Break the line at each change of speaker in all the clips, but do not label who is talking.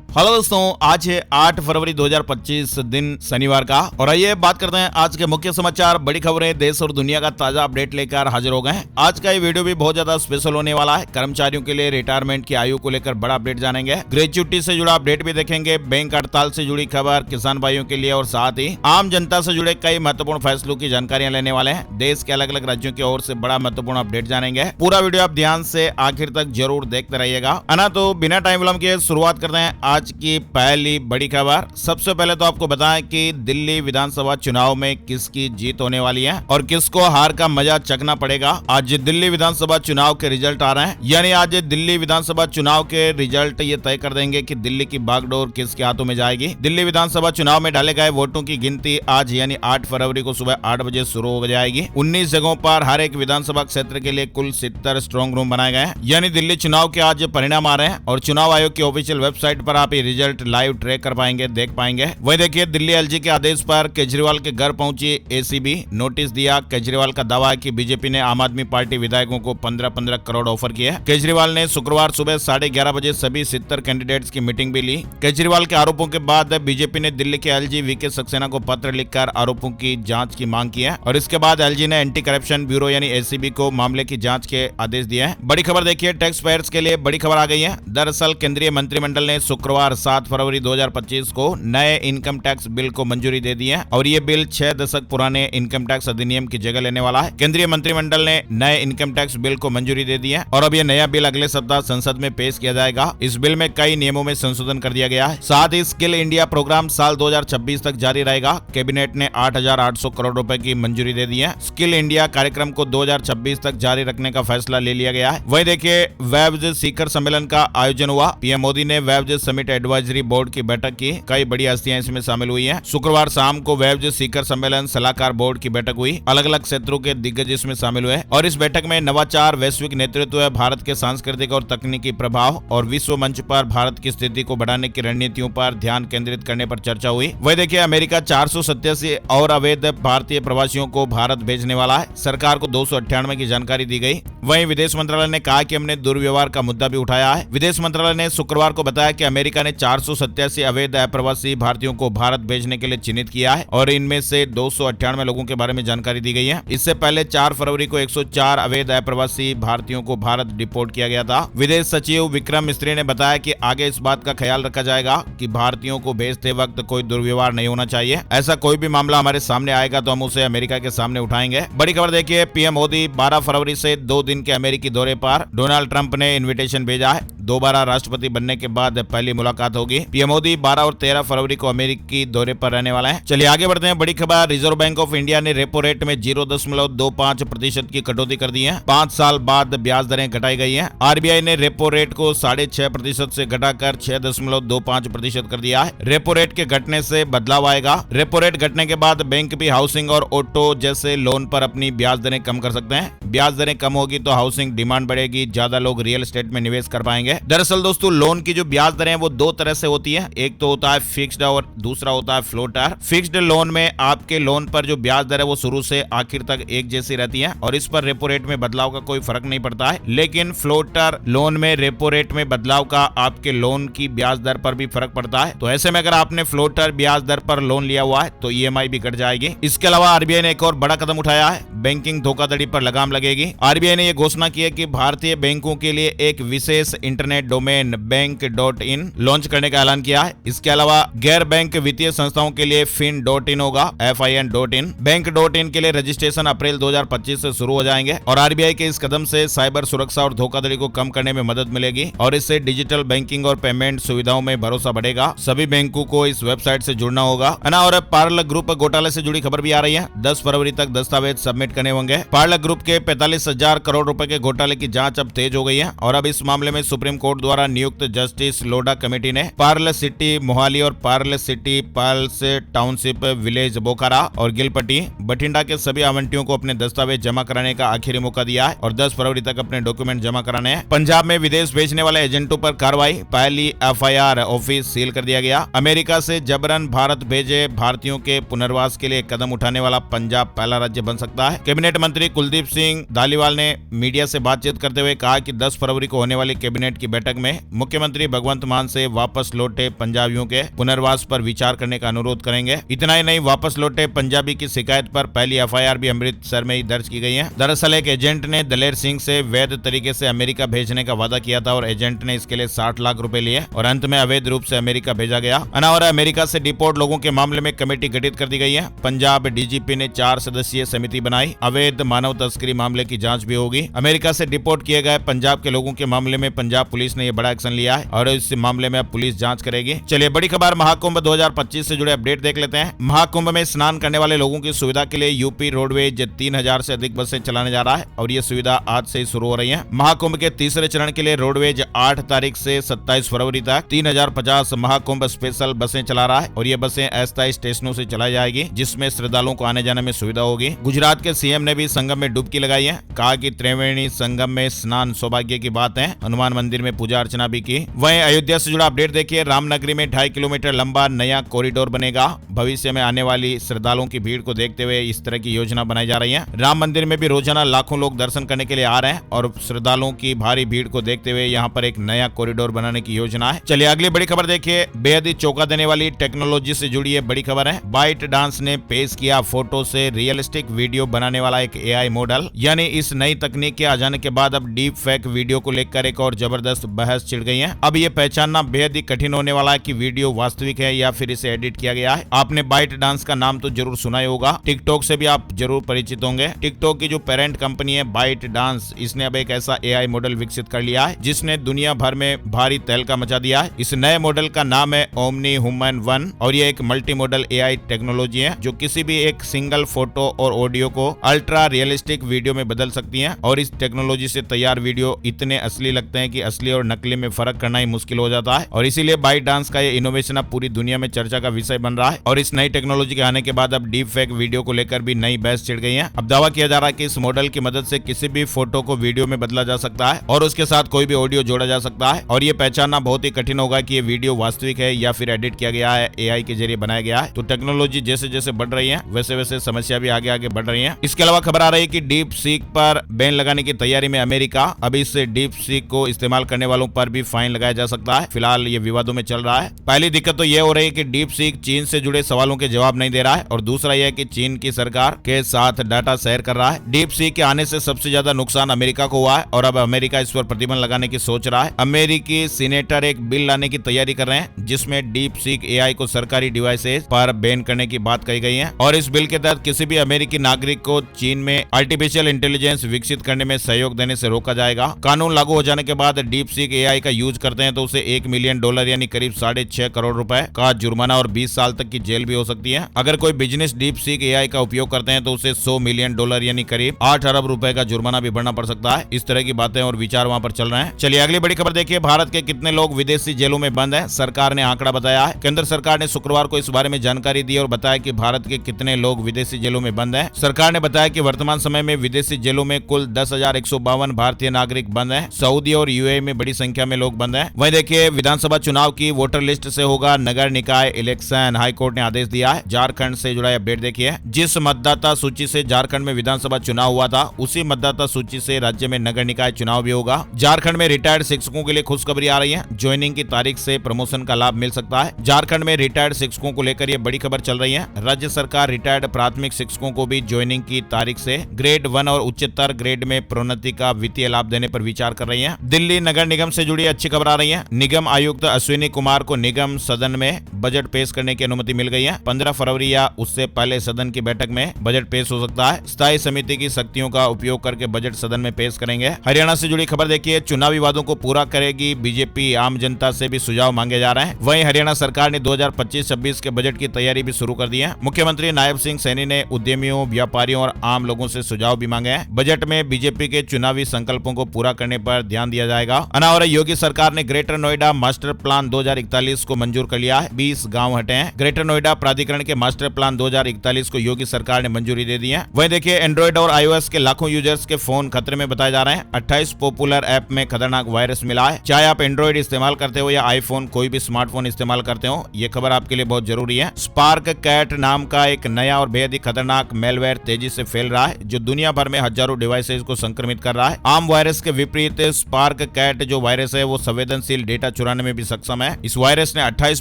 Hello दोस्तों, आज है 8 फरवरी 2025 दिन शनिवार का। और आइए बात करते हैं आज के मुख्य समाचार, बड़ी खबरें, देश और दुनिया का ताजा अपडेट लेकर हाजिर हो गए हैं। आज का ये वीडियो भी बहुत ज्यादा स्पेशल होने वाला है। कर्मचारियों के लिए रिटायरमेंट की आयु को लेकर बड़ा अपडेट जानेंगे, ग्रेच्युटी से जुड़ा अपडेट भी देखेंगे, बैंक हड़ताल से जुड़ी खबर किसान भाइयों के लिए और साथ ही आम जनता से जुड़े कई महत्वपूर्ण फैसलों की जानकारियां लेने वाले हैं। देश के अलग अलग राज्यों की ओर से बड़ा महत्वपूर्ण अपडेट जानेंगे। पूरा वीडियो आप ध्यान से आखिर तक जरूर देखते रहिएगा, है ना। तो बिना टाइम विलंब के शुरुआत करते हैं आज की पहली बड़ी खबर। सबसे पहले तो आपको बताएं कि दिल्ली विधानसभा चुनाव में किसकी जीत होने वाली है और किसको हार का मजा चखना पड़ेगा। आज दिल्ली विधानसभा चुनाव के रिजल्ट आ रहे हैं, यानी आज दिल्ली विधानसभा चुनाव के रिजल्ट ये तय कर देंगे कि दिल्ली की बागडोर किसके हाथों में जाएगी। दिल्ली विधानसभा चुनाव में डाले गए वोटों की गिनती आज यानी 8 फरवरी को सुबह 8 बजे शुरू हो जाएगी। 19 जगहों पर हर एक विधानसभा क्षेत्र के लिए कुल 70 स्ट्रॉन्ग रूम बनाए गए हैं, यानी दिल्ली चुनाव के आज परिणाम आ रहे हैं और चुनाव आयोग की ऑफिशियल वेबसाइट पर आप ये रिजल्ट लाइव ट्रैक कर पाएंगे, देख पाएंगे। वही देखिए, दिल्ली एलजी के आदेश पर केजरीवाल के घर पहुंची एसीबी, नोटिस दिया। केजरीवाल का दावा है कि बीजेपी ने आम आदमी पार्टी विधायकों को 15-15 करोड़ ऑफर किए। केजरीवाल ने शुक्रवार सुबह 11:30 बजे सभी 70 कैंडिडेट्स की मीटिंग भी ली। केजरीवाल के आरोपों के बाद बीजेपी ने दिल्ली के एलजी वीके सक्सेना को पत्र लिखकर आरोपों की जांच की मांग की है और इसके बाद एलजी ने एंटी करप्शन ब्यूरो यानी एसीबी को मामले की जांच के आदेश दिए हैं। बड़ी खबर देखिए, टैक्स पेयर्स के लिए बड़ी खबर आ गई है। दरअसल केंद्रीय मंत्रिमंडल ने शुक्रवार 7 फरवरी 2025 को नए इनकम टैक्स बिल को मंजूरी दे दी है और ये बिल 6 दशक पुराने इनकम टैक्स अधिनियम की जगह लेने वाला है। केंद्रीय मंत्रिमंडल ने नए इनकम टैक्स बिल को मंजूरी दे दी है और अब ये नया बिल अगले सप्ताह संसद में पेश किया जाएगा। इस बिल में कई नियमों में संशोधन कर दिया गया है। साथ ही स्किल इंडिया प्रोग्राम साल 2026 तक जारी रहेगा। कैबिनेट ने 8,800 करोड़ रुपए की मंजूरी दे दी है। स्किल इंडिया कार्यक्रम को 2026 तक जारी रखने का फैसला ले लिया गया है। वही देखिए, वेब्स शिखर सम्मेलन का आयोजन हुआ। पीएम मोदी ने वेब्स समिट एडवाइजरी बोर्ड की बैठक की। कई बड़ी हस्तियां इसमें शामिल हुई हैं। शुक्रवार शाम को वेब्स शिखर सम्मेलन सलाहकार बोर्ड की बैठक हुई। अलग अलग क्षेत्रों के दिग्गज इसमें शामिल हुए और इस बैठक में नवाचार, वैश्विक नेतृत्व, भारत के सांस्कृतिक और तकनीकी प्रभाव और विश्व मंच पर भारत की स्थिति को बढ़ाने की रणनीतियों पर ध्यान केंद्रित करने पर चर्चा हुई। वही देखिए, अमेरिका 487 और अवैध भारतीय प्रवासियों को भारत भेजने वाला है। सरकार को 298 की जानकारी दी गई। वहीं विदेश मंत्रालय ने कहा कि हमने दुर्व्यवहार का मुद्दा भी उठाया है। विदेश मंत्रालय ने शुक्रवार को बताया कि अमेरिका ने 487 अवैध अप्रवासी भारतीयों को भारत भेजने के लिए चिन्हित किया है और इनमें से 298 लोगों के बारे में जानकारी दी गई है। इससे पहले 4 फरवरी को 104 अवैध अप्रवासी भारतीयों को भारत डिपोर्ट किया गया था। विदेश सचिव विक्रम मिस्त्री ने बताया कि आगे इस बात का ख्याल रखा जाएगा कि भारतीयों को भेजते वक्त कोई दुर्व्यवहार नहीं होना चाहिए। ऐसा कोई भी मामला हमारे सामने आएगा तो हम उसे अमेरिका के सामने उठाएंगे। बड़ी खबर देखिए, पीएम मोदी 12 फरवरी से 2 दिन के अमेरिकी दौरे पर। डोनाल्ड ट्रंप ने इन्विटेशन भेजा है। दोबारा राष्ट्रपति बनने के बाद पहली मुलाकात होगी। पीएम मोदी 12 और 13 फरवरी को अमेरिकी दौरे पर रहने वाला है। चलिए आगे बढ़ते हैं। बड़ी खबर, रिजर्व बैंक ऑफ इंडिया ने रेपो रेट में 0.25% की कटौती कर दी है। 5 साल बाद ब्याज दरें घटाई गई है। आरबीआई ने रेपो रेट को 6.5% से घटाकर 6.25% कर दिया है। रेपो रेट के घटने से बदलाव आएगा। रेपो रेट घटने के बाद बैंक भी हाउसिंग और ऑटो जैसे लोन पर अपनी ब्याज दरें कम कर सकते हैं। ब्याज दरें कम होगी तो हाउसिंग डिमांड बढ़ेगी, ज्यादा लोग रियल एस्टेट में निवेश कर पाएंगे। दरअसल दोस्तों, लोन की जो ब्याज दरें वो 2 तरह से होती है। एक तो होता है फिक्स्ड और दूसरा होता है फ्लोटर। फिक्स्ड लोन में आपके लोन पर जो ब्याज दर है वो शुरू से आखिर तक एक जैसी रहती है और इस पर रेपो रेट में बदलाव का कोई फर्क नहीं पड़ता है। लेकिन फ्लोटर लोन में रेपो रेट में बदलाव का आपके लोन की ब्याज दर पर भी फर्क पड़ता है। तो ऐसे में अगर आपने फ्लोटर ब्याज दर पर लोन लिया हुआ है तो ईएमआई भी कट जाएगी। इसके अलावा आरबीआई ने एक और बड़ा कदम उठाया है। बैंकिंग धोखाधड़ी पर लगाम लगेगी। आरबीआई ने यह घोषणा की है कि भारतीय बैंकों के लिए एक विशेष इंटरनेट डोमेन बैंक.in लॉन्च करने का ऐलान किया है। इसके अलावा गैर बैंक वित्तीय संस्थाओं के लिए fin.in होगा, fin.in। बैंक.in के लिए रजिस्ट्रेशन अप्रैल 2025 से शुरू हो जाएंगे और आरबीआई के इस कदम से साइबर सुरक्षा और धोखाधड़ी को कम करने में मदद मिलेगी और इससे डिजिटल बैंकिंग और पेमेंट सुविधाओं में भरोसा बढ़ेगा। सभी बैंकों को इस वेबसाइट से जुड़ना होगा, है ना। और पार्लर ग्रुप घोटाले से जुड़ी खबर भी आ रही है। 10 फरवरी तक दस्तावेज सबमिट करने होंगे। पार्लर ग्रुप के 45,000 करोड़ रुपए के घोटाले की जांच अब तेज हो गई है और अब इस मामले में सुप्रीम कोर्ट द्वारा नियुक्त जस्टिस लोढ़ा कमेटी ने पार्ले सिटी मोहाली और पार्ले सिटी पार्ल्स टाउनशिप विलेज बोकारा और गिलपट्टी बठिंडा के सभी आवंटियों को अपने दस्तावेज जमा कराने का आखिरी मौका दिया है और 10 फरवरी तक अपने डॉक्यूमेंट जमा कराने हैं। पंजाब में विदेश भेजने वाले एजेंटों पर कार्रवाई। पहली एफआईआर ऑफिस सील कर दिया गया। अमेरिका से जबरन भारत भेजे भारतीयों के पुनर्वास के लिए कदम उठाने वाला पंजाब पहला राज्य बन सकता है। कैबिनेट मंत्री कुलदीप सिंह धालीवाल ने मीडिया से बातचीत करते हुए कहा कि 10 फरवरी को होने वाली कैबिनेट की बैठक में मुख्यमंत्री भगवंत मान से वापस लौटे पंजाबियों के पुनर्वास पर विचार करने का अनुरोध करेंगे। इतना ही नहीं, वापस लौटे पंजाबी की शिकायत पर पहली एफआईआर भी अमृतसर में ही दर्ज की गई है। दरअसल एक एजेंट ने दलेर सिंह से वैध तरीके से अमेरिका भेजने का वादा किया था और एजेंट ने इसके लिए 60 लाख रुपए लिए और अंत में अवैध रूप से अमेरिका भेजा गया। अनावरा अमेरिका से डिपोर्ट लोगों के मामले में कमेटी गठित कर दी गई है। पंजाब डीजीपी ने 4 सदस्यीय समिति बनाई। अवैध मानव तस्करी मामले की जांच भी होगी। अमेरिका से डिपोर्ट किए गए पंजाब के लोगों के मामले में पंजाब पुलिस ने यह बड़ा एक्शन लिया है और इस मामले में अब पुलिस जांच करेगी। चलिए बड़ी खबर महाकुंभ 2025 से जुड़े अपडेट देख लेते हैं। महाकुंभ में स्नान करने वाले लोगों की सुविधा के लिए यूपी रोडवेज 3000 से अधिक बसें चलाने जा रहा है और ये सुविधा आज से ही शुरू हो रही है। महाकुंभ के तीसरे चरण के लिए रोडवेज 8 तारीख से 27 फरवरी तक 3050 महाकुंभ स्पेशल बसें चला रहा है और ये बसें अस्थायी स्टेशनों से चलाई जाएगी, जिसमें श्रद्धालुओं को आने जाने में सुविधा होगी। गुजरात के सीएम ने भी संगम में डुबकी लगाई है। कहा कि त्रिवेणी संगम में स्नान सौभाग्य की बात है। हनुमान मंदिर में पूजा अर्चना भी की। वहीं अयोध्या से जुड़ा अपडेट देखिए। रामनगरी में 2.5 किलोमीटर लंबा नया कॉरिडोर बनेगा। भविष्य में आने वाली श्रद्धालुओं की भीड़ को देखते हुए इस तरह की योजना बनाई जा रही है। राम मंदिर में भी रोजाना लाखों लोग दर्शन करने के लिए आ रहे हैं और श्रद्धालुओं की भारी भीड़ को देखते हुए यहाँ पर एक नया कॉरिडोर बनाने की योजना है। चलिए अगली बड़ी खबर देखिए। बेहद ही चौंका देने वाली टेक्नोलॉजी से जुड़ी ये बड़ी खबर है। बाइट डांस ने पेश किया फोटो से रियलिस्टिक वीडियो बनाने वाला एक एआई मॉडल। यानी इस नई तकनीक के आ जाने के बाद अब डीप फेक वीडियो को लेकर एक और जबरदस्त बहस छिड़ गई है। अब ये पहचानना बेहद ही कठिन होने वाला है कि वीडियो वास्तविक है या फिर इसे एडिट किया गया है। आपने बाइट डांस का नाम तो जरूर सुना ही होगा। टिकटॉक से भी आप जरूर परिचित होंगे। टिकटॉक की जो पेरेंट कंपनी है बाइट डांस, इसने अब एक ऐसा एआई मॉडल विकसित कर लिया है जिसने दुनिया भर में भारी तहलका मचा दिया है। इस नए मॉडल का नाम है ओमनी ह्यूमन 1 और ये एक मल्टी मॉडल एआई टेक्नोलॉजी है जो किसी भी एक सिंगल फोटो और ऑडियो को अल्ट्रा रियलिस्टिक वीडियो में बदल सकती है। और इस टेक्नोलॉजी से तैयार वीडियो इतने असली लगते हैं कि असली और नकली में फर्क करना ही मुश्किल हो जाता है और इसीलिए बाइट डांस का ये इनोवेशन अब पूरी दुनिया में चर्चा का विषय बन रहा है। और इस नई टेक्नोलॉजी के आने के बाद अब डीप फेक वीडियो को लेकर भी नई बहस छिड़ गई है। अब दावा किया जा रहा है कि इस मॉडल की मदद से किसी भी फोटो को वीडियो में बदला जा सकता है और उसके साथ कोई भी ऑडियो जोड़ा जा सकता है और ये पहचानना बहुत ही कठिन होगा कि ये वीडियो वास्तविक है या फिर एडिट किया गया है, एआई के जरिए बनाया गया है। तो टेक्नोलॉजी जैसे जैसे बढ़ रही है वैसे वैसे समस्या भी आगे आगे बढ़ रही है। इसके अलावा खबर आ रही है कि डीप सीक पर बैन लगाने की तैयारी में अमेरिका। अब इससे डीप सीक को इस्तेमाल करने वालों पर भी फाइन लगाया जा सकता है। फिलहाल ये विवादों में चल रहा है। पहली दिक्कत तो ये हो रही है कि डीप सीक चीन से जुड़े सवालों के जवाब नहीं दे रहा है और दूसरा यह कि चीन की सरकार के साथ डाटा शेयर कर रहा है। डीप सीक के आने से सबसे ज्यादा नुकसान अमेरिका को हुआ है और अब अमेरिका इस पर प्रतिबंध लगाने की सोच रहा है। अमेरिकी सीनेटर एक बिल लाने की तैयारी कर रहे हैं जिसमें डीप सीक एआई को सरकारी डिवाइसेज पर बैन करने की बात कही गई है और इस बिल के तहत किसी भी अमेरिकी नागरिक को चीन में आर्टिफिशियल इंटेलिजेंस विकसित करने में सहयोग देने से रोका जाएगा। कानून लागू हो जाने के बाद डीप सीक एआई का यूज करते हैं तो उसे $1 मिलियन यानी करीब 6.5 करोड़ रुपए का जुर्माना और 20 साल तक की जेल भी हो सकती है। अगर कोई बिजनेस डीप सीक एआई का उपयोग करते हैं तो उसे $100 मिलियन यानी करीब 8 अरब रुपए का जुर्माना भी भरना पड़ सकता है। इस तरह की बातें और विचार वहां पर चल रहे हैं। चलिए अगली बड़ी खबर देखिए। भारत के कितने लोग विदेशी जेलों में बंद हैं, सरकार ने आंकड़ा बताया है। केंद्र सरकार ने शुक्रवार को इस बारे में जानकारी दी और बताया कि भारत के कितने लोग विदेशी जेलों में बंद हैं। सरकार ने बताया कि वर्तमान समय में विदेशी जेलों में कुल 10,152 भारतीय नागरिक बंद हैं। सऊदी और यूएई में बड़ी संख्या में लोग बंद हैं। वहीं देखिए विधानसभा चुनाव की वोटर लिस्ट से होगा नगर निकाय इलेक्शन, हाईकोर्ट ने आदेश दिया है। झारखंड से जुड़ा अपडेट देखिए। जिस मतदाता सूची से झारखंड में विधानसभा चुनाव हुआ था उसी मतदाता सूची से राज्य में नगर निकाय चुनाव भी होगा। झारखंड में रिटायर्ड शिक्षकों के लिए खुशखबरी आ रही है। ज्वाइनिंग की तारीख से प्रमोशन का लाभ मिल सकता है। झारखंड में रिटायर्ड शिक्षकों को लेकर यह बड़ी खबर चल रही है। राज्य सरकार रिटायर्ड प्राथमिक शिक्षकों को भी ज्वाइनिंग की तारीख से ग्रेड 1 और उच्चतर ग्रेड में प्रोन्नति का वित्तीय लाभ देने पर विचार कर रही है। दिल्ली नगर निगम से जुड़ी अच्छी खबर आ रही है। निगम आयुक्त अश्विनी कुमार को निगम सदन में बजट पेश करने की अनुमति मिल गई है। 15 फरवरी या उससे पहले सदन की बैठक में बजट पेश हो सकता है। स्थायी समिति की शक्तियों का उपयोग करके बजट सदन में पेश करेंगे। हरियाणा से जुड़ी खबर देखिए। चुनावी वादों को पूरा करेगी बीजेपी, आम जनता से भी सुझाव मांगे जा रहे हैं। वहीं हरियाणा सरकार ने 2025-26 के बजट की तैयारी भी शुरू कर दी है। मुख्यमंत्री नायब सिंह सैनी ने उद्यमियों, व्यापारियों और आम लोगों से सुझाव भी मांगे हैं। बजट में बीजेपी के चुनावी संकल्पों को पूरा करने पर ध्यान दिया जाएगा। अनावरा योगी सरकार ने ग्रेटर नोएडा मास्टर प्लान 2041 को मंजूर कर लिया है। 20 गाँव हटे हैं। ग्रेटर नोएडा प्राधिकरण के मास्टर प्लान 2041 को योगी सरकार ने मंजूरी दे दी है। वहीं देखिए एंड्रॉइड और iOS के लाखों यूजर्स के फोन खतरे में बताए जा रहे हैं। 28 पॉपुलर ऐप में खतरनाक वायरस मिला है। चाहे आप एंड्रॉइड इस्तेमाल करते हो या आईफोन, कोई भी स्मार्टफोन इस्तेमाल करते हो, ये खबर आपके लिए बहुत जरूरी है। स्पार्क कैट नाम का एक नया और बेहद ही खतरनाक मेलवेयर तेजी से फैल रहा है जो दुनिया भर में हजारों डिवाइसेज को संक्रमित कर रहा है। आम वायरस के विपरीत स्पार्क कैट कैट जो वायरस है वो संवेदनशील डेटा चुराने में भी सक्षम है। इस वायरस ने 28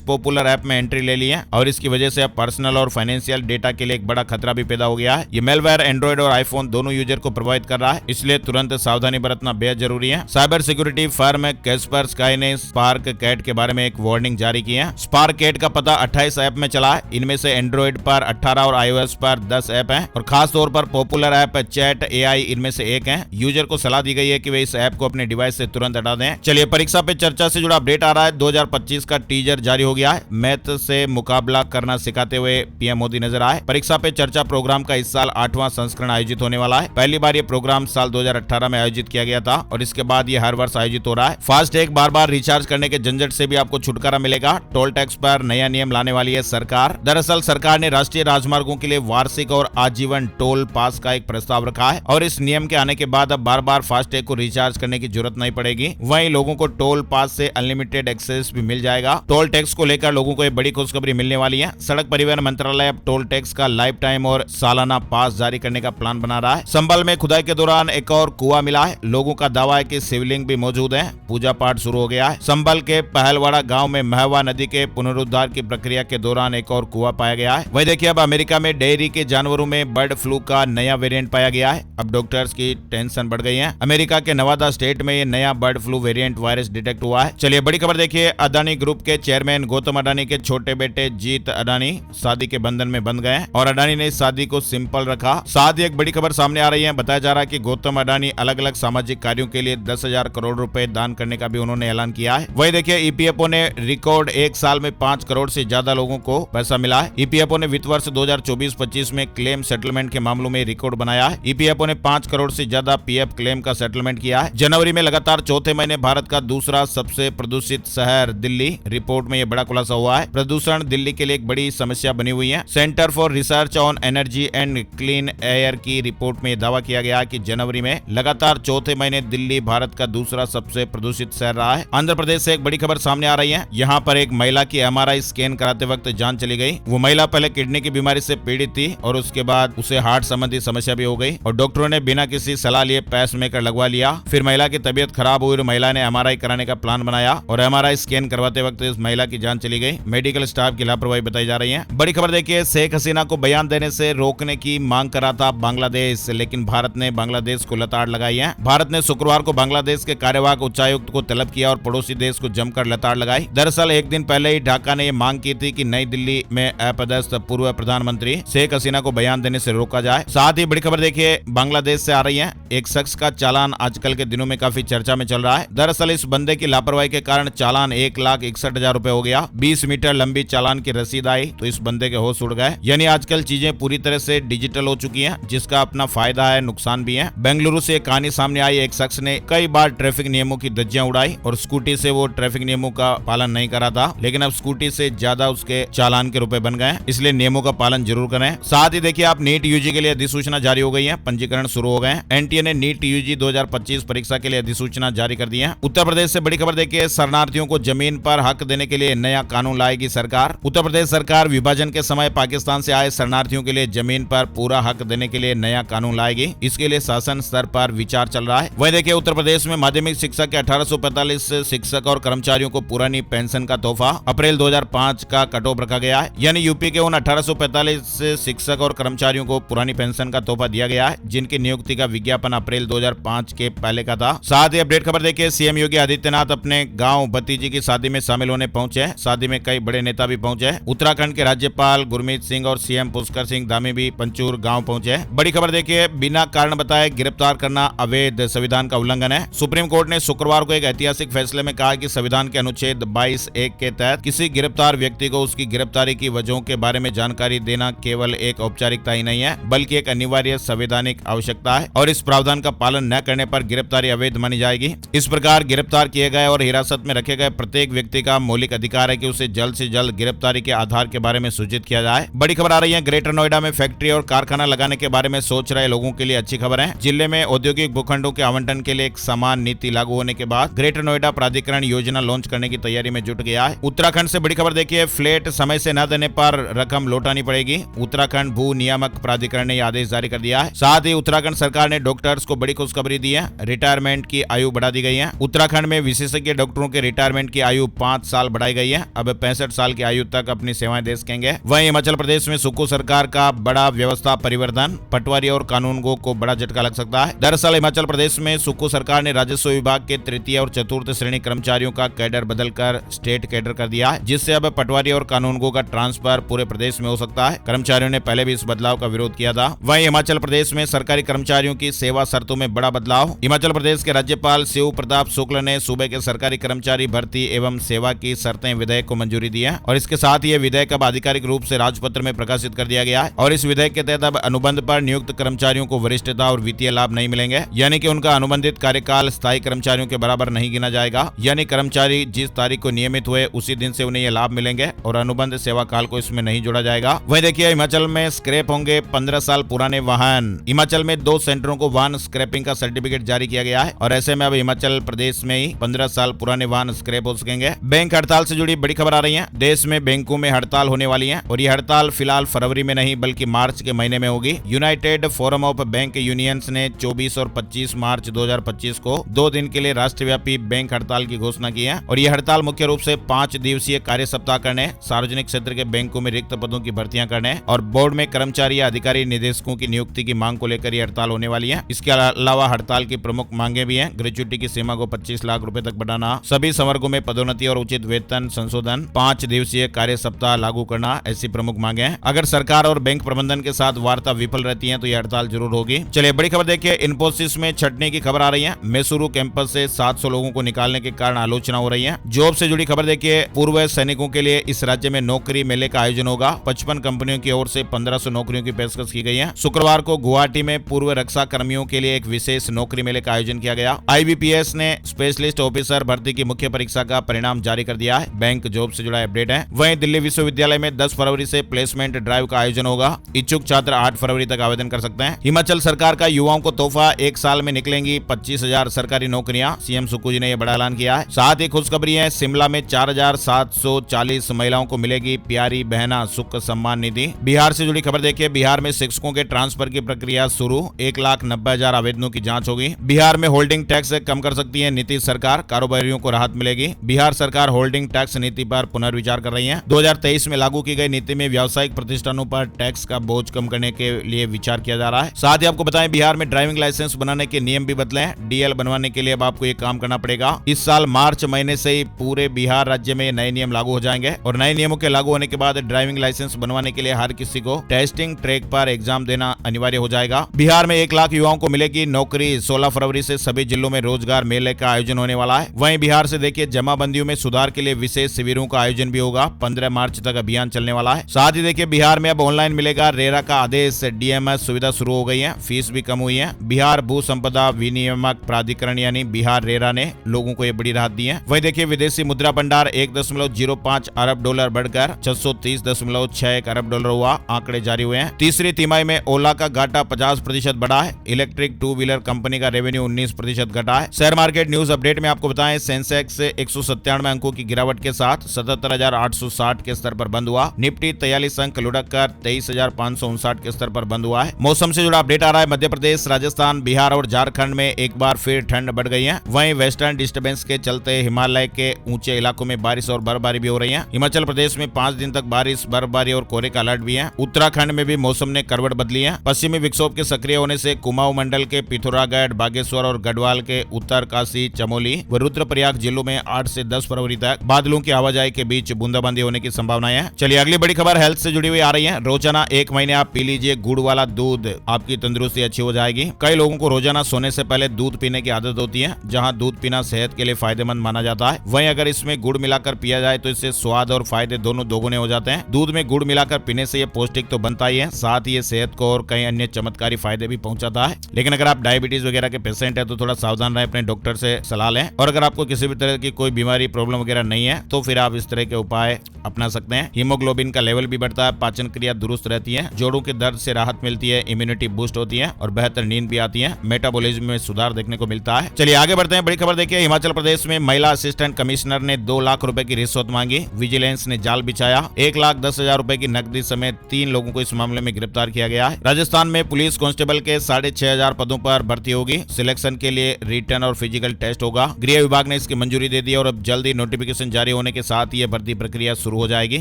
पॉपुलर ऐप में एंट्री ले ली है और इसकी वजह से अब पर्सनल और फाइनेंशियल डेटा के लिए एक बड़ा खतरा भी पैदा हो गया है। ये मेलवेयर एंड्रॉइड और आईफोन दोनों यूजर को प्रभावित कर रहा है, इसलिए तुरंत सावधानी बरतना बेहद जरूरी है। साइबर सिक्योरिटी फर्म कैस्परस्काई ने स्पार्क कैट के बारे में एक वार्निंग जारी की है। स्पार्क कैट का पता 28 ऐप में चला है। इनमें से एंड्रॉइड पर 18 और iOS पर 10 ऐप हैं और खास तौर पर पॉपुलर ऐप चैट AI इनमें से एक है। यूजर को सलाह दी गई है कि वे इस ऐप को अपने डिवाइस से तुरंत हटा दें। चलिए परीक्षा पे चर्चा से जुड़ा अपडेट आ रहा है। 2025 का टीजर जारी हो गया है। मैथ से मुकाबला करना सिखाते हुए पीएम मोदी नजर आए। परीक्षा पे चर्चा प्रोग्राम का इस साल 8वां संस्करण आयोजित होने वाला है। पहली बार ये प्रोग्राम साल 2018 में आयोजित किया गया था और इसके बाद ये हर वर्ष आयोजित हो रहा है। फास्टैग बार बार रिचार्ज करने के झंझट से भी आपको छुटकारा मिलेगा। टोल टैक्स पर नया नियम लाने वाली है सरकार। दरअसल सरकार ने राष्ट्रीय राजमार्गों के लिए वार्षिक और आजीवन टोल पास का एक प्रस्ताव रखा है और इस नियम के आने के बाद अब बार बार फास्टैग को रिचार्ज करने की जरूरत नहीं पड़ेगी। वहीं लोगों को टोल पास से अनलिमिटेड एक्सेस भी मिल जाएगा। टोल टैक्स को लेकर लोगों को एक बड़ी खुशखबरी मिलने वाली है। सड़क परिवहन मंत्रालय अब टोल टैक्स का लाइफ टाइम और सालाना पास जारी करने का प्लान बना रहा है। संभल में खुदाई के दौरान एक और कुआं मिला है। लोगों का दावा है कि शिवलिंग भी मौजूद है। पूजा पाठ शुरू हो गया है। संभल के पहलवाड़ा गांव में महवा नदी के पुनरुद्धार की प्रक्रिया के दौरान एक और कुआं पाया गया है। वही देखिए अब अमेरिका में डेयरी के जानवरों में बर्ड फ्लू का नया वेरिएंट पाया गया है। अब डॉक्टर्स की टेंशन बढ़ गई है। अमेरिका के नवादा स्टेट में ये नया bird flu variant virus detect हुआ है। चलिए बड़ी खबर देखिए, अडानी ग्रुप के चेयरमैन गौतम अडानी के छोटे बेटे जीत अडानी शादी के बंधन में बंध गए और अडानी ने इस शादी को सिंपल रखा। साथ ही एक बड़ी खबर सामने आ रही है। बताया जा रहा है कि गौतम अडानी अलग अलग सामाजिक कार्यों के लिए 10,000 करोड़ रुपए दान करने का भी उन्होंने ऐलान किया है। वही देखिए ईपीएफओ ने रिकॉर्ड एक साल में 5 करोड़ से ज्यादा लोगों को पैसा मिला है। ईपीएफओ ने वित्त वर्ष 2024-25 में क्लेम सेटलमेंट के मामलों में रिकॉर्ड बनाया है। ईपीएफओ ने 5 करोड़ से ज्यादा पीएफ क्लेम का सेटलमेंट किया है। जनवरी में लगातार चौथे महीने भारत का दूसरा सबसे प्रदूषित शहर दिल्ली। रिपोर्ट में यह बड़ा खुलासा हुआ है। प्रदूषण दिल्ली के लिए एक बड़ी समस्या बनी हुई है। Centre for research on energy and clean air की रिपोर्ट में दावा किया गया कि जनवरी में लगातार चौथे महीने दिल्ली भारत का दूसरा सबसे प्रदूषित शहर रहा है। आंध्र प्रदेश से एक बड़ी खबर सामने आ रही है। यहाँ पर एक महिला की MRI स्कैन कराते वक्त जान चली गई। वो महिला पहले किडनी की बीमारी से पीड़ित थी और उसके बाद उसे हार्ट संबंधी समस्या भी हो गई और डॉक्टरों ने बिना किसी सलाह लिए पेसमेकर लगवा लिया। फिर महिला की तबीयत खराब हुई और महिला ने MRI कराने का प्लान बनाया और MRI स्कैन करवाते वक्त इस महिला की जान चली गई। मेडिकल स्टाफ की लापरवाही बताई जा रही है। बड़ी खबर देखिए, शेख हसीना को बयान देने से रोकने की मांग कर रहा था बांग्लादेश, लेकिन भारत ने बांग्लादेश को लताड़ लगाई है। भारत ने शुक्रवार को बांग्लादेश के कार्यवाहक उच्चायुक्त को तलब किया और पड़ोसी देश को जमकर लताड़ लगाई। दरअसल एक दिन पहले ही ढाका ने यह मांग की थी कि नई दिल्ली में अपदस्थ पूर्व प्रधानमंत्री शेख हसीना को बयान देने से रोका जाए। साथ ही बड़ी खबर देखिए बांग्लादेश से आ रही है। एक शख्स का चालान आजकल के दिनों में काफी चर्चा में चल रहा है। दरअसल इस बंदे की लापरवाही के कारण चालान 1,61,000 रुपए हो गया। 20 मीटर लंबी चालान की रसीद आई तो इस बंदे के होश उड़ गए। यानी आजकल चीजें पूरी तरह से डिजिटल हो चुकी हैं, जिसका अपना फायदा है नुकसान भी है। बेंगलुरु से एक कहानी सामने आई। एक शख्स ने कई बार ट्रैफिक नियमों की धज्जियां उड़ाई और स्कूटी से वो ट्रैफिक नियमों का पालन नहीं करा था, लेकिन अब स्कूटी से ज्यादा उसके चालान के रुपए बन गए। इसलिए नियमों का पालन जरूर करें। साथ ही देखिए आप नीट यूजी के लिए अधिसूचना जारी हो गई है। पंजीकरण शुरू हो गए। एनटीए ने नीट यूजी 2025 परीक्षा के लिए अधिसूचना जारी कर दी है। उत्तर प्रदेश से बड़ी खबर देखिए, शरणार्थियों को जमीन पर हक देने के लिए नया कानून लाएगी सरकार। उत्तर प्रदेश सरकार विभाजन के समय पाकिस्तान से आए शरणार्थियों के लिए जमीन पर पूरा हक देने के लिए नया कानून लाएगी। इसके लिए शासन स्तर पर विचार चल रहा है। वही देखिए उत्तर प्रदेश में माध्यमिक शिक्षा के 1845 शिक्षक और कर्मचारियों को पुरानी पेंशन का तोहफा। अप्रैल 2005 का कट ऑफ रखा गया है। यानी यूपी के उन 1845 शिक्षक और कर्मचारियों को पुरानी पेंशन का तोहफा दिया गया है जिनकी नियुक्ति का विज्ञापन अप्रैल 2005 के पहले का था। साथ ही अपडेट खबर देखिए, सीएम योगी आदित्यनाथ अपने गांव भतीजी की शादी में शामिल होने पहुंचे। शादी में कई बड़े नेता भी पहुंचे। उत्तराखंड के राज्यपाल गुरमीत सिंह और सीएम पुष्कर सिंह धामी भी पंचूर गांव पहुंचे। बड़ी खबर देखिए, बिना कारण बताए गिरफ्तार करना अवैध, संविधान का उल्लंघन है। सुप्रीम कोर्ट ने शुक्रवार को एक ऐतिहासिक फैसले में कहा कि संविधान के अनुच्छेद 22(1) के तहत किसी गिरफ्तार व्यक्ति को उसकी गिरफ्तारी की वजहों के बारे में जानकारी देना केवल एक औपचारिकता ही नहीं है, बल्कि एक अनिवार्य संवैधानिक आवश्यकता है और इस प्रावधान का पालन न करने पर गिरफ्तारी अवैध मानी जाएगी। इस प्रकार गिरफ्तार किए गए और हिरासत में रखे गए प्रत्येक व्यक्ति का मौलिक अधिकार है कि उसे जल्द से जल्द गिरफ्तारी के आधार के बारे में सूचित किया जाए। बड़ी खबर आ रही है, ग्रेटर नोएडा में फैक्ट्री और कारखाना लगाने के बारे में सोच रहे लोगों के लिए अच्छी खबर है। जिले में औद्योगिक भूखंडों के आवंटन के लिए एक समान नीति लागू होने के बाद ग्रेटर नोएडा प्राधिकरण योजना लॉन्च करने की तैयारी में जुट गया है। उत्तराखंड से बड़ी खबर देखिए, फ्लैट समय से न देने पर रकम लौटानी पड़ेगी। उत्तराखंड भू नियामक प्राधिकरण ने आदेश जारी कर दिया है। साथ ही उत्तराखंड सरकार ने डॉक्टर्स को बड़ी खुशखबरी दी है। रिटायरमेंट की आयु बढ़ा दी गई है। उत्तराखंड में विशेषज्ञ डॉक्टरों के रिटायरमेंट की आयु 5 साल बढ़ाई गई है। अब 65 साल की आयु तक अपनी सेवाएं दे सकेंगे। वहीं हिमाचल प्रदेश में सुक्खू सरकार का बड़ा व्यवस्था परिवर्तन, पटवारी और कानूनगो को बड़ा झटका लग सकता है। दरअसल हिमाचल प्रदेश में सुक्खू सरकार ने राजस्व विभाग के तृतीय और चतुर्थ श्रेणी कर्मचारियों का कैडर बदलकर स्टेट कैडर कर दिया है, जिससे अब पटवारी और कानूनगो का ट्रांसफर पूरे प्रदेश में हो सकता है। कर्मचारियों ने पहले भी इस बदलाव का विरोध किया था। वहीं हिमाचल प्रदेश में सरकारी कर्मचारियों की सेवा शर्तों में बड़ा बदलाव। हिमाचल प्रदेश के राज्यपाल शिव प्रताप शुक्ल ने सूबे के सरकारी कर्मचारी भर्ती एवं सेवा की शर्तें विधेयक को मंजूरी दी है और इसके साथ ये विधेयक अब आधिकारिक रूप से राजपत्र में प्रकाशित कर दिया गया है। और इस विधेयक के तहत अब अनुबंध पर नियुक्त कर्मचारियों को वरिष्ठता और वित्तीय लाभ नहीं मिलेंगे, यानी कि उनका अनुबंधित कार्यकाल स्थायी कर्मचारियों के बराबर नहीं गिना जाएगा। यानी कर्मचारी जिस तारीख को नियमित हुए उसी दिन से उन्हें ये लाभ मिलेंगे और अनुबंध सेवा काल को इसमें नहीं जोड़ा जाएगा। वहीं देखिए हिमाचल में स्क्रैप होंगे 15 साल पुराने वाहन। हिमाचल में 2 सेंटरों को वाहन स्क्रैपिंग का सर्टिफिकेट जारी किया गया है और ऐसे में अब हिमाचल प्रदेश में ही 15 साल पुराने वाहन स्क्रैप हो सकेंगे। बैंक हड़ताल से जुड़ी बड़ी खबर आ रही है। देश में बैंकों में हड़ताल होने वाली है और ये हड़ताल फिलहाल फरवरी में नहीं बल्कि मार्च के महीने में होगी। United forum of bank unions ने 24 और 25 मार्च 2025 को 2 दिन के लिए राष्ट्रव्यापी बैंक हड़ताल की घोषणा की है और यह हड़ताल मुख्य रूप से 5 दिवसीय कार्य सप्ताह करने, सार्वजनिक क्षेत्र के बैंकों में रिक्त पदों की भर्तियां करने और बोर्ड में कर्मचारी या अधिकारी निदेशकों की नियुक्ति की मांग को लेकर यह हड़ताल होने वाली है। इसके अलावा हड़ताल की प्रमुख मांगे भी हैं। ग्रेच्युटी की सीमा को 25 लाख रुपए तक बढ़ाना, सभी संवर्गों में पदोन्नति और उचित वेतन संशोधन, 5 दिवसीय कार्य सप्ताह लागू करना, ऐसी प्रमुख मांगे हैं। अगर सरकार और बैंक प्रबंधन के साथ वार्ता विफल रहती है तो यह हड़ताल जरूर होगी। चलिए बड़ी खबर देखिए, इन्फोसिस में छटने की खबर आ रही है। मैसूरू कैंपस से 700 लोगों को निकालने के कारण आलोचना हो रही है। जॉब से जुड़ी खबर देखिए, पूर्व सैनिकों के लिए इस राज्य में नौकरी मेले का आयोजन होगा। 55 कंपनियों की ओर से 1500 नौकरियों की पेशकश की गई है। शुक्रवार को गुवाहाटी में पूर्व रक्षा कर्मियों के लिए एक विशेष नौकरी मेले का आयोजन किया गया। IBPS ने स्पेशलिस्ट ऑफिसर भर्ती की मुख्य परीक्षा का परिणाम जारी कर दिया है। बैंक जॉब से जुड़ा अपडेट है। वहीं दिल्ली विश्वविद्यालय में 10 फरवरी से प्लेसमेंट ड्राइव का आयोजन होगा। इच्छुक छात्र 8 फरवरी तक आवेदन कर सकते हैं। हिमाचल सरकार का युवाओं को तोहफा, 1 साल में निकलेंगी 25,000 सरकारी नौकरियां। सीएम सुक्खू जी ने यह बड़ा ऐलान किया है। साथ ही खुशखबरी है, शिमला में 4,740 महिलाओं को मिलेगी प्यारी बहना सुख सम्मान निधि। बिहार से जुड़ी खबर देखिए, बिहार में शिक्षकों के ट्रांसफर की प्रक्रिया शुरू। 1,90,000 आवेदनों की जांच होगी। बिहार में होल्डिंग टैक्स कम कर सकती है नीतीश सरकार, कारोबारियों को राहत मिलेगी। बिहार सरकार होल्डिंग टैक्स नीति पर पुनर्विचार कर रही है। 2023 में लागू की गई नीति में व्यावसायिक प्रतिष्ठानों पर टैक्स का बोझ कम करने के लिए विचार किया जा रहा है। साथ ही आपको बताएं, बिहार में ड्राइविंग लाइसेंस बनाने के नियम भी बदले हैं। DL बनवाने के लिए अब आपको ये काम करना पड़ेगा। इस साल मार्च महीने से ही पूरे बिहार राज्य में नए नियम लागू हो जाएंगे और नए नियमों के लागू होने के बाद ड्राइविंग लाइसेंस बनवाने के लिए हर किसी को टेस्टिंग ट्रैक पर एग्जाम देना अनिवार्य हो जाएगा। बिहार में 1 लाख युवाओं को मिलेगी नौकरी। 16 फरवरी से सभी जिलों में रोजगार मेले का आयोजन होने वाला है। वहीं बिहार से देखिए, जमाबंदियों में सुधार के लिए विशेष शिविरों का आयोजन भी होगा। 15 मार्च तक अभियान चलने वाला है। साथ ही देखिए, बिहार में अब ऑनलाइन मिलेगा रेरा का आदेश। DMS सुविधा शुरू हो गई है, फीस भी कम हुई है। बिहार भू संपदा विनियामक प्राधिकरण यानी बिहार रेरा ने लोगों को ये बड़ी राहत दी है। वहीं देखिए, विदेशी मुद्रा भंडार 1.05 अरब डॉलर बढ़कर 630.61 अरब डॉलर हुआ। आंकड़े जारी हुए हैं। तीसरी तिमाही में ओला का घाटा 50% बढ़ा है। इलेक्ट्रिक 2 व्हीलर कंपनी का रेवेन्यू 19% घटा है। शेयर मार्केट न्यूज अपडेट में आपको बताएं, सेंसेक्स 197 अंकों की गिरावट के साथ 77,860 के स्तर पर बंद हुआ। निफ्टी 43 अंक लुढ़क कर 23,559 के स्तर पर बंद हुआ है। मौसम से जुड़ा अपडेट आ रहा है। मध्य प्रदेश, राजस्थान, बिहार और झारखंड में एक बार फिर ठंड बढ़ गई है। वहीं वेस्टर्न डिस्टर्बेंस के चलते हिमालय के ऊंचे इलाकों में बारिश और बर्फबारी भी हो रही है। हिमाचल प्रदेश में 5 दिन तक बारिश, बर्फबारी और कोहरे का अलर्ट भी है। उत्तराखंड में भी मौसम ने करवट बदली है। पश्चिमी विक्षोभ के सक्रिय होने से कुमाऊं मंडल के पिथौरागढ़, बागेश्वर और गढ़वाल के उत्तरकाशी, चमोली व रुद्रप्रयाग जिलों में 8 से 10 फरवरी तक बादलों की आवाजाही के बीच बूंदाबांदी होने की संभावना है। चलिए अगली बड़ी खबर हेल्थ से जुड़ी हुई आ रही है। रोजाना 1 महीने आप पी लीजिए गुड़ वाला दूध, आपकी तंदुरुस्ती अच्छी हो जाएगी। कई लोगों को रोजाना सोने से पहले दूध पीने की आदत होती है, जहां दूध पीना सेहत के लिए फायदेमंद माना जाता है। वहीं अगर इसमें गुड़ मिलाकर पिया जाए तो इससे स्वाद और फायदे दोनों दोगुने हो जाते हैं। दूध में गुड़ मिलाकर पीने से ये पौष्टिक तो बनता ही है, साथ ही ये सेहत को और कई अन्य चमत्कारी फायदे भी पहुंचाता है। लेकिन अगर आप डायबिटीज वगैरह के पेशेंट है तो थोड़ा सावधान रहें, अपने डॉक्टर से सलाह लें। और अगर आपको किसी भी तरह की कोई बीमारी, प्रॉब्लम वगैरह नहीं है तो फिर आप इस तरह के उपाय अपना सकते हैं। हीमोग्लोबिन का लेवल भी बढ़ता है, पाचन क्रिया दुरुस्त रहती है, जोड़ों के दर्द से राहत मिलती है, इम्यूनिटी बूस्ट होती है और बेहतर नींद भी आती है, मेटाबॉलिज्म में सुधार देखने को मिलता है। चलिए आगे बढ़ते हैं। बड़ी खबर देखिए, हिमाचल प्रदेश में महिला असिस्टेंट कमिश्नर ने 2 लाख रुपए की रिश्वत मांगी, विजिलेंस ने जाल बिछाया। 1,10,000 रुपए की नकदी समेत 3 लोगों को इस मामले में गिरफ्तार किया गया है। राजस्थान में पुलिस कांस्टेबल के 6,500 पदों पर भर्ती होगी। सिलेक्शन के लिए रिटन और फिजिकल टेस्ट होगा। गृह विभाग ने इसकी मंजूरी दे दी और अब जल्दी नोटिफिकेशन जारी होने के साथ ये भर्ती प्रक्रिया शुरू हो जाएगी।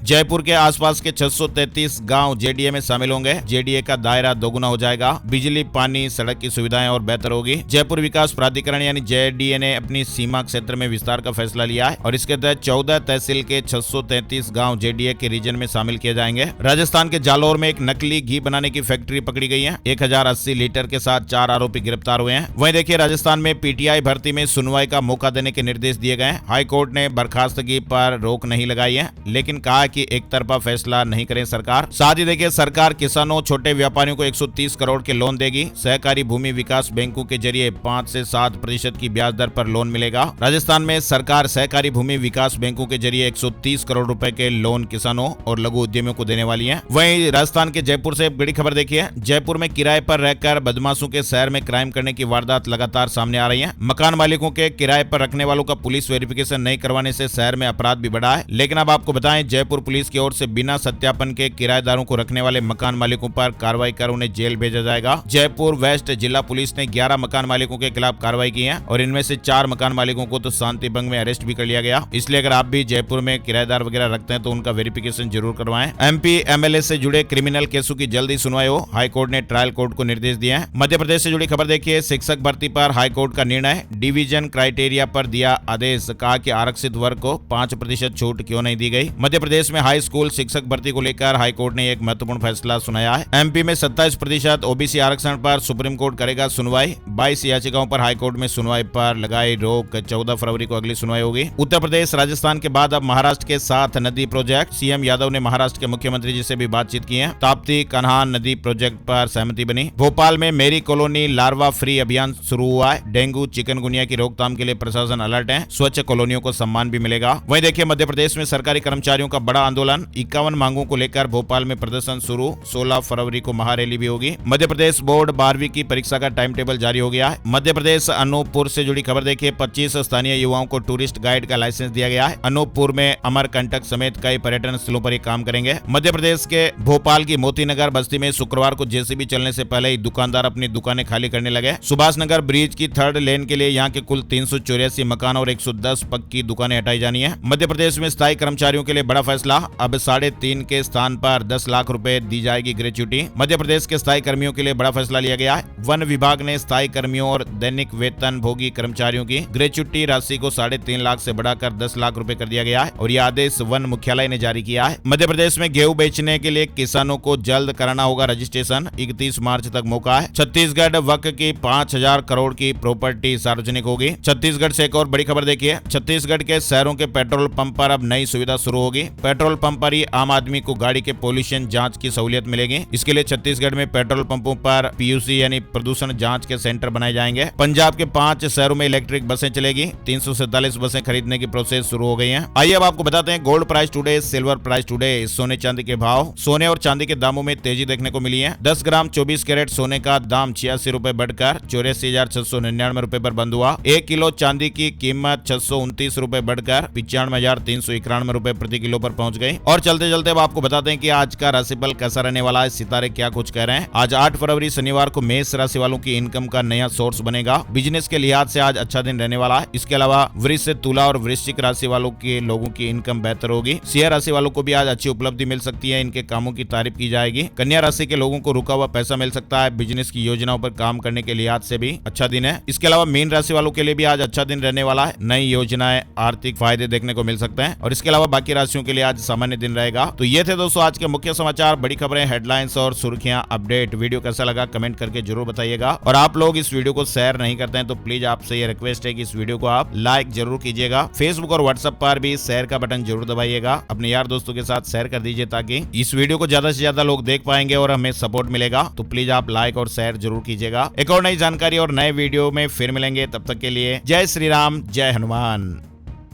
जयपुर के आसपास के 633 गांव जेडीए में शामिल होंगे। जेडीए का दायरा दोगुना हो जाएगा। बिजली, पानी, सड़क की सुविधाएं और बेहतर होगी। जयपुर विकास प्राधिकरण यानी जेडीए ने अपनी सीमा क्षेत्र में विस्तार का फैसला लिया है और इसके तहत 14 तहसील के 633 गांव जेडीए के रीजन में शामिल किए जाएंगे। राजस्थान के जालौर में एक नकली घी बनाने की फैक्ट्री पकड़ी गई है। 1080 लीटर के साथ 4 आरोपी गिरफ्तार हुए हैं। वहीं देखिए, राजस्थान में पीटीआई भर्ती में सुनवाई का मौका देने के निर्देश दिए गए। हाई कोर्ट ने बर्खास्तगी पर रोक नहीं लगाई है, लेकिन कहा कि एक तरफा फैसला नहीं करे सरकार। साथ ही देखिए, सरकार किसानों, छोटे व्यापारियों को 130 करोड़ के लोन देगी। सहकारी भूमि विकास बैंकों के जरिए 5 से 7% की ब्याज दर पर लोन मिलेगा। राजस्थान में सरकार सहकारी भूमि विकास बैंकों के जरिए 130 करोड़ रुपए के लोन किसानों और लघु उद्यमियों को देने वाली है। वहीं राजस्थान के जयपुर से बड़ी खबर देखिए, जयपुर में किराए पर रहकर बदमाशों के शहर में क्राइम करने की वारदात लगातार सामने आ रही है। मकान मालिकों के किराए पर रखने वालों का पुलिस वेरिफिकेशन नहीं करवाने से शहर में अपराध भी बढ़ा है। लेकिन अब आपको बताएं, जयपुर पुलिस की ओर से बिना सत्यापन के किराएदारों को रखने वाले मकान मालिकों पर कार्रवाई कर उन्हें जेल भेजा जाएगा। जयपुर वेस्ट जिला पुलिस ने 11 मकान मालिकों के खिलाफ कार्रवाई की है और इनमें से 4 मकान मालिकों को तो शांति भंग में अरेस्ट भी कर लिया गया। इसलिए अगर आप भी जयपुर में किराएदार वगैरह रखते हैं तो उनका वेरिफिकेशन जरूर करवाएं। एमपी एमएलए से जुड़े क्रिमिनल केसों की जल्दी सुनवाई हो, हाईकोर्ट ने ट्रायल कोर्ट को निर्देश दिए हैं। मध्य प्रदेश से जुड़ी खबर देखिए, शिक्षक भर्ती पर हाईकोर्ट का निर्णय, डिवीजन क्राइटेरिया पर दिया आदेश। कहा कि आरक्षित वर्ग को 5% छूट क्यों नहीं दी गई। मध्य प्रदेश में हाई स्कूल शिक्षक भर्ती को लेकर हाईकोर्ट ने एक महत्वपूर्ण फैसला सुनाया है। एमपी में 27% ओबीसी आरक्षण पर सुप्रीम कोर्ट करेगा सुनवाई। 22 याचिकाओं पर हाईकोर्ट में सुनवाई पर लगाई रोक। 14 फरवरी को अगली सुनवाई होगी। उत्तर प्रदेश, राजस्थान के बाद अब महाराष्ट्र के साथ नदी प्रोजेक्ट। सीएम यादव ने महाराष्ट्र के मुख्यमंत्री जी से भी बातचीत की है। ताप्ती कन्हान नदी प्रोजेक्ट पर सहमति बनी। भोपाल में मेरी कॉलोनी लार्वा फ्री अभियान शुरू हुआ है। डेंगू, चिकनगुनिया की रोकथाम के लिए प्रशासन अलर्ट है। स्वच्छ कॉलोनियों को सम्मान भी मिलेगा। वहीं देखिए, मध्य प्रदेश में सरकारी कर्मचारियों का बड़ा आंदोलन। 51 मांगों को लेकर भोपाल में प्रदर्शन शुरू। 16 फरवरी को महारैली भी होगी। मध्य प्रदेश बोर्ड 12वीं की परीक्षा का टाइम टेबल जारी हो गया है। मध्य प्रदेश अनूपपुर से जुड़ी खबर देखिए, 25 स्थानीय युवाओं को टूरिस्ट गाइड का लाइसेंस दिया गया है। अनूपपुर में अमरकंटक समेत कई पर्यटन स्थलों पर ये काम करेंगे। मध्य प्रदेश के भोपाल की मोतीनगर बस्ती में शुक्रवार को जेसीबी चलने से पहले ही दुकानदार अपनी दुकानें खाली करने लगे। सुभाष नगर ब्रिज की 3rd लेन के लिए यहाँ के कुल 384 मकान और 110 पक्की दुकानें हटाई जानी है। मध्य प्रदेश में स्थायी कर्मचारियों के लिए बड़ा फैसला। अब 3.5 के स्थान पर 10 लाख रुपए दी जाएगी ग्रेच्युटी। मध्य प्रदेश के स्थायी कर्मियों के लिए बड़ा फैसला लिया गया है। वन विभाग ने स्थायी कर्मियों और दैनिक वेतन भोगी कर्मचारियों की ग्रेच्युटी राशि को 3.5 लाख से बढ़ाकर 10 लाख रुपए कर दिया गया है और यह आदेश वन मुख्यालय ने जारी किया है। मध्य प्रदेश में गेहूं बेचने के लिए किसानों को जल्द कराना होगा रजिस्ट्रेशन। 31 मार्च तक मौका है। छत्तीसगढ़ वक्फ की 5000 करोड़ की प्रॉपर्टी सार्वजनिक होगी। छत्तीसगढ़ से एक और बड़ी खबर देखिए, छत्तीसगढ़ के शहरों के पेट्रोल पंप पर अब नई सुविधा शुरू होगी। पेट्रोल पंप पर ही आम आदमी को गाड़ी के पोल्यूशन जांच की सहूलियत मिलेगी। इसके लिए छत्तीसगढ़ में पेट्रोल पंपों पर पीयूसी यानी प्रदूषण जांच के सेंटर बनाए जाएंगे। पंजाब के 5 शहरों में इलेक्ट्रिक बसें चलेगी। 347 बसें खरीदने की प्रोसेस शुरू हो गई है। आइए अब आपको बताते हैं gold price today, silver price today, सोने चांदी के भाव। सोने और चांदी के दामों में तेजी देखने को मिली है। 10 ग्राम 24 कैरेट सोने का दाम 86 रुपए बढ़कर 84,699 रुपए पर बंद हुआ। 1 किलो चांदी की कीमत 629 रुपए बढ़कर 95,391 रुपए प्रति किलो पर पहुंच गई। और चलते चलते अब आपको बताते हैं कि आज का राशिफल कैसा रहने वाला है, सितारे क्या कुछ कह रहे हैं। आज 8 फरवरी शनिवार को मेष राशि वालों की इनकम का नया सोर्स बनेगा। बिजनेस के लिहाज से आज अच्छा दिन रहने वाला है। इसके अलावा वृष, तुला और वृश्चिक राशि वालों के लोगों की इनकम बेहतर होगी। सिंह राशि वालों को भी आज अच्छी उपलब्धि मिल सकती है। इनके कामों की तारीफ की जाएगी। कन्या राशि के लोगों को रुका हुआ पैसा मिल सकता है। बिजनेस की योजनाओं पर काम करने के लिहाज से भी अच्छा दिन है। इसके अलावा मीन राशि वालों के लिए भी आज अच्छा दिन रहने वाला है। नई योजनाएं, आर्थिक फायदे देखने को मिल सकते हैं। और इसके अलावा बाकी राशियों के लिए आज सामान्य दिन रहेगा। तो ये थे दोस्तों आज के मुख्य समाचार, बड़ी खबरें, हेडलाइंस और सुर्खियां, अपडेट। वीडियो कैसा लगा कमेंट करके जरूर बताइएगा। और आप लोग इस वीडियो को शेयर नहीं करते हैं तो प्लीज आपसे ये रिक्वेस्ट है कि इस वीडियो को आप लाइक जरूर कीजिएगा। फेसबुक और व्हाट्सएप पर भी शेयर का बटन जरूर दबाइएगा। अपने यार दोस्तों के साथ शेयर कर दीजिए ताकि इस वीडियो को ज्यादा से ज्यादा लोग देख पाएंगे और हमें सपोर्ट मिलेगा। तो प्लीज आप लाइक और शेयर जरूर कीजिएगा। एक और नई जानकारी और नए वीडियो में फिर मिलेंगे। तब तक के लिए जय श्री राम, जय हनुमान।